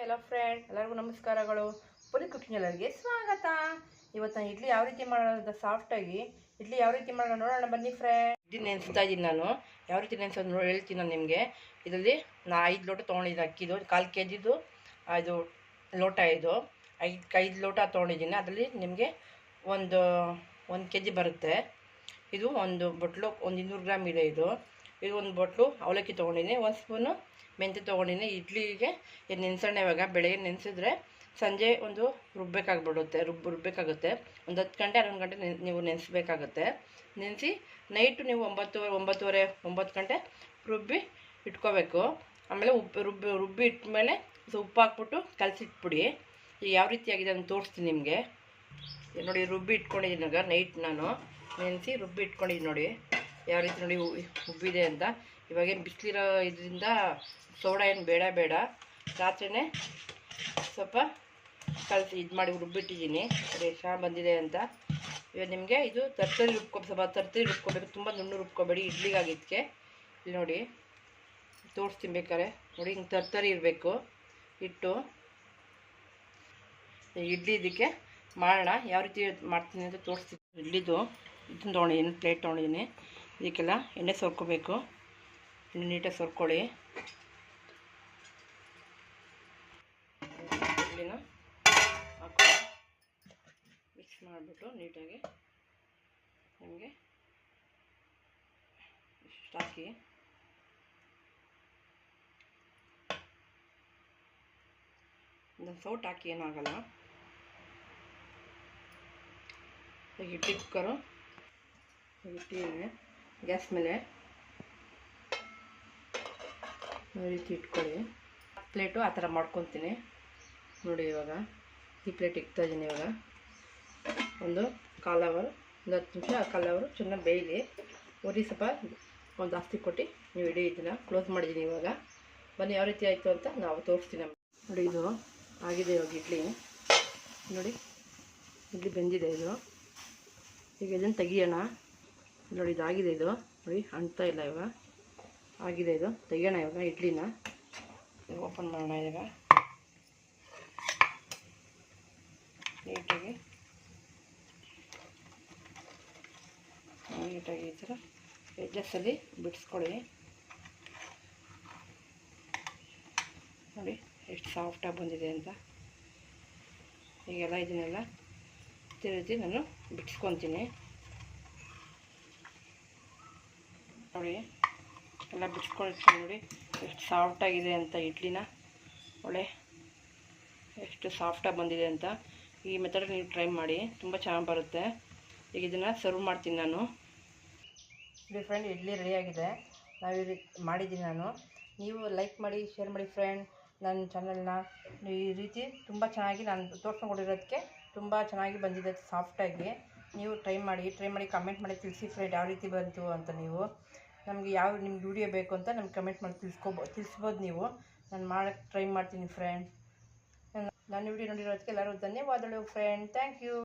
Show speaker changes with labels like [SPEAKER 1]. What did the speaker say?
[SPEAKER 1] ಎಲ್ಲ ಫ್ರೆಂಡ್ ಎಲ್ಲರಿಗೂ ನಮಸ್ಕಾರಗಳು. ಪುಲಿ ಕುಕಿಂಗ್ ಎಲ್ಲರಿಗೆ ಸ್ವಾಗತ. ಇವತ್ತು ನಾನು ಇಡ್ಲಿ ಯಾವ ರೀತಿ ಮಾಡೋದು ಸಾಫ್ಟಾಗಿ ಇಡ್ಲಿ ಯಾವ ರೀತಿ ಮಾಡೋಣ ನೋಡೋಣ ಬನ್ನಿ ಫ್ರೆಂಡ್. ಇಡ್ಲಿ ನೆನೆಸ್ತಾ ಇದ್ದೀನಿ ನಾನು. ಯಾವ ರೀತಿ ನೆನೆಸೋದು ಹೇಳ್ತೀನಿ ನಾನು ನಿಮಗೆ. ಇದರಲ್ಲಿ ನಾ 5 ಲೋಟ ತೊಗೊಂಡಿದ್ದೀನಿ ಅಕ್ಕಿದು, 1/4 kgದು ಇದು ಲೋಟ. ಇದು 5 ಲೋಟ ತೊಗೊಂಡಿದ್ದೀನಿ. ಅದರಲ್ಲಿ ನಿಮಗೆ ಒಂದು 1 kg ಬರುತ್ತೆ. ಇದು ಒಂದು ಬಟ್ಲು 200 ಗ್ರಾಮ್ ಇದೆ. ಇದು ಒಂದು ಬಟ್ಲು ಅವಲಕ್ಕಿ ತೊಗೊಂಡಿದ್ದೀನಿ. 1 ಸ್ಪೂನು ಮೆಂತ್ಯ ತೊಗೊಂಡಿದ್ದೀನಿ. ಇಡ್ಲಿಗೆ ನೆನೆಸೋಣ. ಇವಾಗ ಬೆಳಗ್ಗೆ ನೆನೆಸಿದ್ರೆ ಸಂಜೆ ಒಂದು ರುಬ್ಬಬೇಕಾಗುತ್ತೆ. ರುಬ್ಬಬೇಕಾಗುತ್ತೆ. ಒಂದು 10 ಗಂಟೆ 11 ಗಂಟೆ ನೀವು ನೆನೆಸ್ಬೇಕಾಗುತ್ತೆ. ನೆನೆಸಿ ನೈಟು ನೀವು 9 ಗಂಟೆ ರುಬ್ಬಿ ಇಟ್ಕೋಬೇಕು. ಆಮೇಲೆ ರುಬ್ಬಿ ಇಟ್ಮೇಲೆ ಉಪ್ಪು ಹಾಕ್ಬಿಟ್ಟು ಕಲಸಿಟ್ಬಿಡಿ. ಈಗ ಯಾವ ರೀತಿ ಆಗಿದೆ ಅಂತ ತೋರಿಸ್ತೀನಿ ನಿಮಗೆ. ನೋಡಿ, ರುಬ್ಬಿ ಇಟ್ಕೊಂಡಿದ್ದೀನಿ. ಇವಾಗ ನೈಟ್ ನಾನು ನೆನೆಸಿ ರುಬ್ಬಿ ಇಟ್ಕೊಂಡಿದ್ದೀನಿ. ನೋಡಿ ಯಾವ ರೀತಿ ನೋಡಿ ಉಬ್ಬಿದೆ ಅಂತ. ಇವಾಗೇನು ಬಿಸಿಲಿರೋ ಇದರಿಂದ ಸೋಡಾ ಏನು ಬೇಡ. ರಾತ್ರಿನೇ ಸ್ವಲ್ಪ ಕಲಸಿ ಇದು ಮಾಡಿ ರುಬ್ಬಿಟ್ಟಿದ್ದೀನಿ. ನೋಡಿ ಚೆನ್ನಾಗಿ ಬಂದಿದೆ ಅಂತ. ಇವಾಗ ನಿಮಗೆ ಇದು ತರ್ತರಿ ಸ್ವಲ್ಪ ತರ್ತರಿ ರುಬ್ಕೋಬೇಕು. ತುಂಬ ನುಣ್ಣು ರುಬ್ಕೋಬೇಡಿ ಇಡ್ಲಿಗಾಗಿದ್ದಕ್ಕೆ. ಇಲ್ಲಿ ನೋಡಿ ತೋರಿಸ್ತೀನಿ ಬೇಕಾರೆ. ನೋಡಿ ಹಿಂಗೆ ತರ್ತರಿ ಇರಬೇಕು ಇಟ್ಟು. ಇಡ್ಲಿ ಇದಕ್ಕೆ ಮಾಡೋಣ. ಯಾವ ರೀತಿ ಮಾಡ್ತೀನಿ ಅಂತ ತೋರಿಸ್ತೀನಿ. ಇಡ್ಲಿದು ಇದನ್ನು ತೊಗೊಂಡಿದ್ದೀನಿ, ಪ್ಲೇಟ್ ತೊಗೊಂಡಿದ್ದೀನಿ. ಇದಕ್ಕೆಲ್ಲ ಎಣ್ಣೆ ಸೋರ್ಕೋಬೇಕು. ಎಣ್ಣೆ ನೀಟಾಗಿ ಸೋರ್ಕೊಳ್ಳಿ. ಇಡ್ಲಿನ ಹಾಕಿ ಮಿಕ್ಸ್ ಮಾಡಿಬಿಟ್ಟು ನೀಟಾಗಿ ನಿಮಗೆ ಇಷ್ಟು ಹಾಕಿ ಒಂದು ಸೌಟ್ ಹಾಕಿ ಏನಾಗಲ್ಲ. ಈಗ ಇಡ್ಲಿ ಕುಕ್ಕರು ಇಟ್ಟಿದ್ದೀನಿ ಗ್ಯಾಸ್ ಮೇಲೆ. ಈ ರೀತಿ ಇಟ್ಕೊಳ್ಳಿ. ಪ್ಲೇಟು ಆ ಥರ ಮಾಡ್ಕೊತೀನಿ. ನೋಡಿ ಇವಾಗ ಈ ಪ್ಲೇಟ್ ಇಕ್ತಾಯಿದ್ದೀನಿ. ಇವಾಗ ಒಂದು 1/4 ಅವರ್, ಒಂದು 10 ನಿಮಿಷ 1/4 ಅವರ್ ಚೆನ್ನಾಗಿ ಬೇಯಲಿ. ಉರಿ ಸ್ವಲ್ಪ ಒಂದು ಜಾಸ್ತಿ ಕೊಟ್ಟು ನೀವು ಇಡೀ ಇದನ್ನು ಕ್ಲೋಸ್ ಮಾಡಿದ್ದೀನಿ. ಇವಾಗ ಬನ್ನಿ ಯಾವ ರೀತಿ ಆಯಿತು ಅಂತ ನಾವು ತೋರಿಸ್ತೀನಿ. ನೋಡಿ ಇದು ಆಗಿದೆ ಇವಾಗ ಇಡ್ಲಿ. ನೋಡಿ ಇಡ್ಲಿ ಬೆಂದಿದೆ ಇದು. ಈಗ ಇದನ್ನು ತೆಗಿಯೋಣ. ನೋಡಿ ಇದಾಗಿದೆ. ಇದು ನೋಡಿ ಅಂಟ್ತಾ ಇಲ್ಲ. ಇವಾಗ ಆಗಿದೆ. ಇದು ತೆಗಿಯೋಣ ಇವಾಗ ಇಡ್ಲಿನ. ಓಪನ್ ಮಾಡೋಣ. ಇವಾಗ ನೀಟಾಗಿ ಈ ಥರ ಎಡ್ಜಸ್ಸಲ್ಲಿ ಬಿಡಿಸ್ಕೊಳ್ಳಿ. ನೋಡಿ ಎಷ್ಟು ಸಾಫ್ಟಾಗಿ ಬಂದಿದೆ ಅಂತ. ಈಗೆಲ್ಲ ಇದನ್ನೆಲ್ಲ ಇದೇ ರೀತಿ ನಾನು ಬಿಡಿಸ್ಕೊತೀನಿ. ನೋಡಿ ಎಲ್ಲ ಬಿಡಿಸ್ಕೊಳ್ತೀನಿ. ನೋಡಿ ಎಷ್ಟು ಸಾಫ್ಟಾಗಿದೆ ಅಂತ ಇಡ್ಲಿನ. ಒಳ್ಳೆ ಎಷ್ಟು ಸಾಫ್ಟಾಗಿ ಬಂದಿದೆ ಅಂತ. ಈ ಮೆಥಡ್ ನೀವು ಟ್ರೈ ಮಾಡಿ, ತುಂಬ ಚೆನ್ನಾಗಿ ಬರುತ್ತೆ. ಈಗ ಇದನ್ನು ಸರ್ವ್ ಮಾಡ್ತೀನಿ ನಾನು. ಫ್ರೆಂಡ್ ಇಡ್ಲಿ ರೆಡಿಯಾಗಿದೆ. ನಾವು ಈ ರೀತಿ ಮಾಡಿದ್ದೀನಿ ನಾನು. ನೀವು ಲೈಕ್ ಮಾಡಿ, ಶೇರ್ ಮಾಡಿ ಫ್ರೆಂಡ್ ನನ್ನ ಚಾನಲ್ನ. ಈ ರೀತಿ ತುಂಬ ಚೆನ್ನಾಗಿ ನಾನು ತೋರಿಸ್ಕೊಂಡಿರೋದಕ್ಕೆ ತುಂಬ ಚೆನ್ನಾಗಿ ಬಂದಿದೆ ಸಾಫ್ಟಾಗಿ. ನೀವು ಟ್ರೈ ಮಾಡಿ ಕಮೆಂಟ್ ಮಾಡಿ ತಿಳಿಸಿ ಫ್ರೆಂಡ್ ಯಾವ ರೀತಿ ಬಂತು ಅಂತ. ನೀವು ನಮಗೆ ಯಾವ ನಿಮ್ಗೆ ವಿಡಿಯೋ ಬೇಕು ಅಂತ ನಮ್ಗೆ ಕಮೆಂಟ್ ಮಾಡಿ ತಿಳಿಸ್ಬೋದು ನೀವು. ನಾನು ಮಾಡೋಕ್ಕೆ ಟ್ರೈ ಮಾಡ್ತೀನಿ ಫ್ರೆಂಡ್. ನನ್ನ ವಿಡಿಯೋ ನೋಡಿರೋದಕ್ಕೆ ಎಲ್ಲರಿಗೂ ಧನ್ಯವಾದಗಳು ಫ್ರೆಂಡ್. Thank you.